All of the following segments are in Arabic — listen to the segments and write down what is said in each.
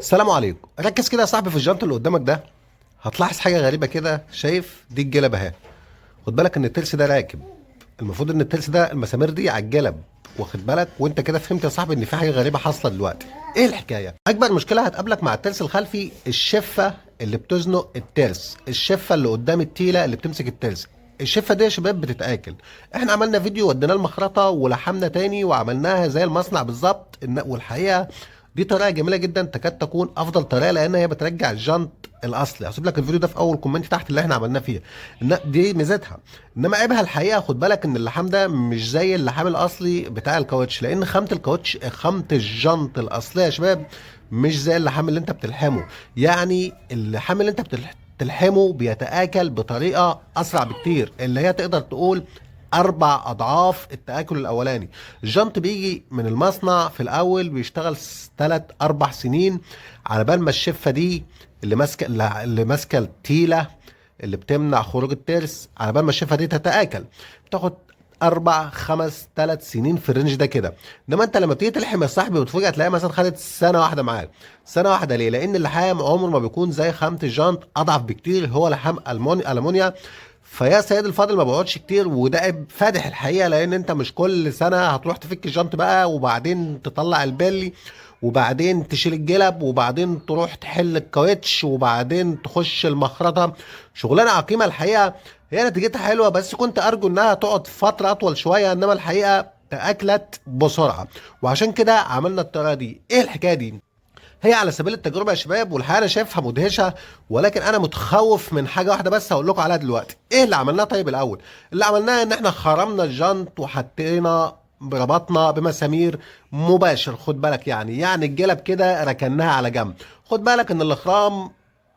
السلام عليكم. ركز كده يا صاحبي في الجنط اللي قدامك ده. هتلاحظ حاجه غريبه كده. شايف دي الجلب اهي. خد بالك ان الترس ده راكب. المفروض ان الترس ده المسامير دي على الجلب. واخد بالك وانت كده فهمت يا صاحبي ان في حاجه غريبه حاصله دلوقتي. ايه الحكايه؟ اكبر مشكله هتقابلك مع الترس الخلفي الشفه اللي بتزنق الترس، الشفه اللي قدام التيله اللي بتمسك الترس. الشفه دي يا شباب بتتاكل. احنا عملنا فيديو وديناه المخرطه ولحمنا تاني وعملناها زي المصنع بالظبط. والحقيقه دي طريقه جميله جدا، تكاد تكون افضل طريقه لان هي بترجع الجنط الاصلي. هسيب لك الفيديو ده في اول كومنت تحت اللي احنا عملناه فيها. ان دي ميزتها. انما عيبها الحقيقه خد بالك ان اللحام ده مش زي اللحام الاصلي بتاع الكاوتش، لان خامه الكاوتش خامه الجنط الاصليه يا شباب مش زي اللحام اللي انت بتلحمه. يعني اللحام اللي انت بتلحمه بيتآكل بطريقه اسرع بكتير، اللي هي تقدر تقول 4 أضعاف التآكل الأولاني. الجنط بيجي من المصنع في الأول بيشتغل 3 4 سنين على بال ما الشفة دي اللي ماسكة التيلة اللي بتمنع خروج الترس، على بال ما الشفة دي تتآكل بتاخد 4 5 3 سنين في الرينج ده كده. انما انت لما بتيجي تلحم يا صاحبي وتفوجئ تلاقيها مثلا خدت سنه واحده معاك. سنه واحده ليه؟ لان اللحام عمره ما بيكون زي خامه الجنط، اضعف بكتير، هو لحام المونيا. فيا سيد الفاضل ما بقعدش كتير، وده عيب فادح الحقيقه، لان انت مش كل سنه هتروح تفك الجنط بقى وبعدين تطلع البلي وبعدين تشيل الجلب وبعدين تروح تحل الكاوتش وبعدين تخش المخرطه. شغلانه عقيمه الحقيقه. هي نتيجتها حلوه بس كنت ارجو انها تقعد فتره اطول شويه، انما الحقيقه تاكلت بسرعه. وعشان كده عملنا الطريقه دي. ايه الحكايه دي؟ هي على سبيل التجربه يا شباب، والحقيقه انا شايفها مدهشه، ولكن انا متخوف من حاجه واحده بس هقول لكم عليها دلوقتي. ايه اللي عملناه؟ طيب الاول اللي عملناه ان احنا خرمنا الجنط وحطينا ربطنا بمسامير مباشر. خد بالك يعني الجلب كده ركناها على جنب. خد بالك ان الاخرام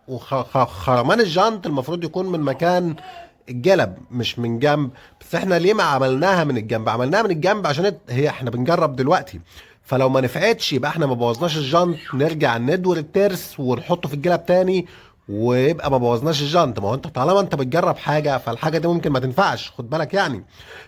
وخرمان الجنط المفروض يكون من مكان الجلب مش من جنب. بس احنا ليه ما عملناها من الجنب؟ عملناها من الجنب عشان هي احنا بنجرب دلوقتي. فلو ما نفعتش يبقى احنا ما بوظناش الجنط، نرجع ندور الترس ونحطه في الجلب تاني ويبقى ما بوظناش الجنط. ما هو انت طالما انت بتجرب حاجه فالحاجه دي ممكن ما تنفعش. خد بالك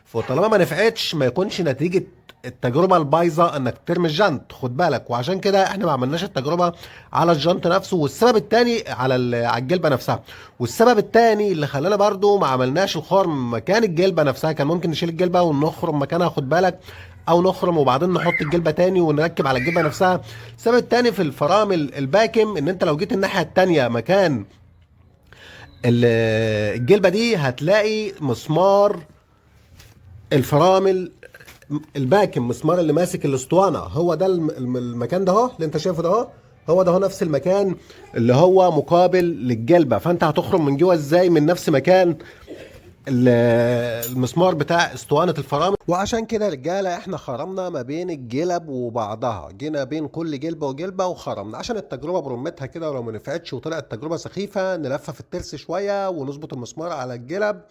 فطالما ما نفعتش ما يكونش نتيجه التجربه البايظه انك ترمي الجنط. خد بالك. وعشان كده احنا ما عملناش التجربه على الجنط نفسه، والسبب التاني على الجلبه نفسها. والسبب التاني اللي خلانا برضو ما عملناش الخرم مكان الجلبه نفسها، كان ممكن نشيل الجلبه ونخرم مكانها. خد بالك. او نخرم وبعدين نحط الجلبه تاني ونركب على الجلبه نفسها. السبب التاني في الفرامل الباكم ان انت لو جيت الناحيه التانيه مكان الجلبه دي هتلاقي مسمار الفرامل الباكم، مسمار اللي ماسك الاسطوانه، هو ده المكان ده اهو اللي انت شايفه ده اهو. هو ده هو نفس المكان اللي هو مقابل للجلبه. فانت هتخرم من جوه ازاي من نفس مكان المسمار بتاع اسطوانه الفرامل؟ وعشان كده يا رجاله احنا خرمنا ما بين الجلب وبعضها، جينا بين كل جلبه وجلبه وخرمنا عشان التجربه برمتها كده، ولو ما نفعتش وطلعت تجربه سخيفه نلفف الترس شويه ونظبط المسمار على الجلب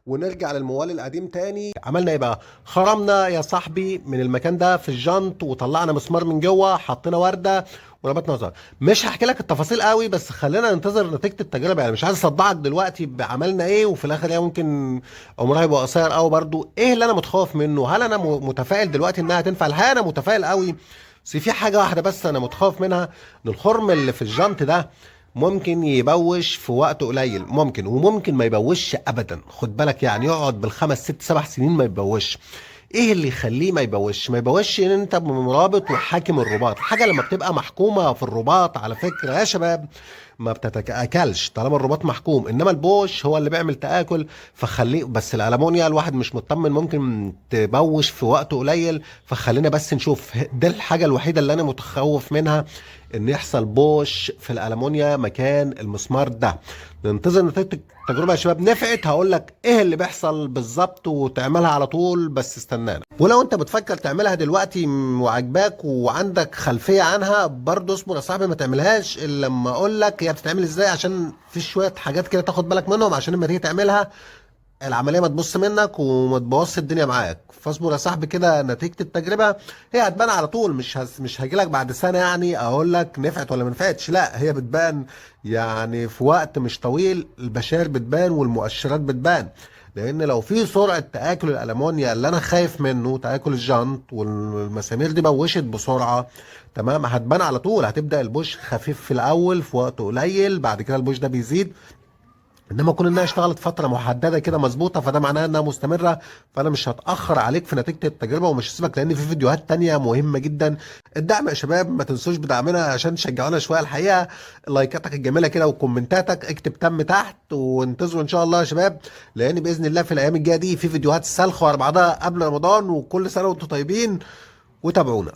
ونرجع للموال القديم تاني. عملنا ايه بقى؟ خرمنا يا صاحبي من المكان ده في الجنط وطلعنا مسمار من جوه، حطينا ورده وربطنا نظر. مش هحكي لك التفاصيل قوي بس خلينا ننتظر نتيجه التجربه. يعني مش عايز اصدعك دلوقتي بعملنا ايه وفي الاخر هي ممكن عمرها يبقى قصير قوي. برضو ايه اللي انا متخوف منه؟ هل انا متفائل دلوقتي انها تنفع؟ الحقيقه انا متفائل قوي، بس في حاجه واحده بس انا متخوف منها، ان الخرم اللي في الجنط ده ممكن يبوش في وقت قليل، ممكن وممكن ما يبوش ابدا. خد بالك يقعد بال5 6 7 سنين ما يبوش. ايه اللي يخليه ما يبوش؟ ما يبوش ان انت مرابط وحاكم الرباط. الحاجه لما بتبقى محكومه في الرباط على فكره يا شباب ما بتتاكلش طالما الرباط محكوم، انما البوش هو اللي بيعمل تاكل. فخليه بس الالمونيا الواحد مش مطمن ممكن تبوش في وقت قليل. فخلينا بس نشوف. ده الحاجه الوحيده اللي انا متخوف منها، ان يحصل بوش في الالمونيا مكان المسمار ده. ننتظر نتيجه التجربه يا شباب. نفعت هقول لك ايه اللي بيحصل بالظبط وتعملها على طول، بس استنانا. ولو انت بتفكر تعملها دلوقتي وعجباك وعندك خلفيه عنها برضه اصبر يا صاحبي، ما تعملهاش الا لما اقول لك هي بتتعمل ازاي، عشان في شويه حاجات كده تاخد بالك منهم عشان لما تيجي تعملها العمليه ما تبص منك وما تبوظش الدنيا معاك. فاصبر يا صاحبي كده. نتيجه التجربه هي هتبان على طول، مش هاجي لك بعد سنه يعني اقول لك نفعت ولا ما نفعتش. لا هي بتبان يعني في وقت مش طويل، البشائر بتبان والمؤشرات بتبان. لان لو في سرعه تاكل الالمونيا اللي انا خايف منه، تاكل الجنط والمسامير دي بوشت بسرعه، تمام، هتبان على طول. هتبدا البوش خفيف في الاول في وقت قليل، بعد كده البوش ده بيزيد. انما كون انها اشتغلت فتره محدده كده مظبوطه، فده معناه انها مستمره. فانا مش هتاخر عليك في نتيجه التجربه، ومش هسيبك، لان في فيديوهات تانية مهمه جدا. الدعم يا شباب، ما تنسوش بدعمنا عشان تشجعونا شويه. الحقيقه لايكاتك الجميله كده وكومنتاتك، اكتب تم تحت، وانتظروا ان شاء الله يا شباب، لان باذن الله في الايام الجايه دي في فيديوهات سلخ ورا بعضها قبل رمضان. وكل سنه وانتم طيبين، وتابعونا.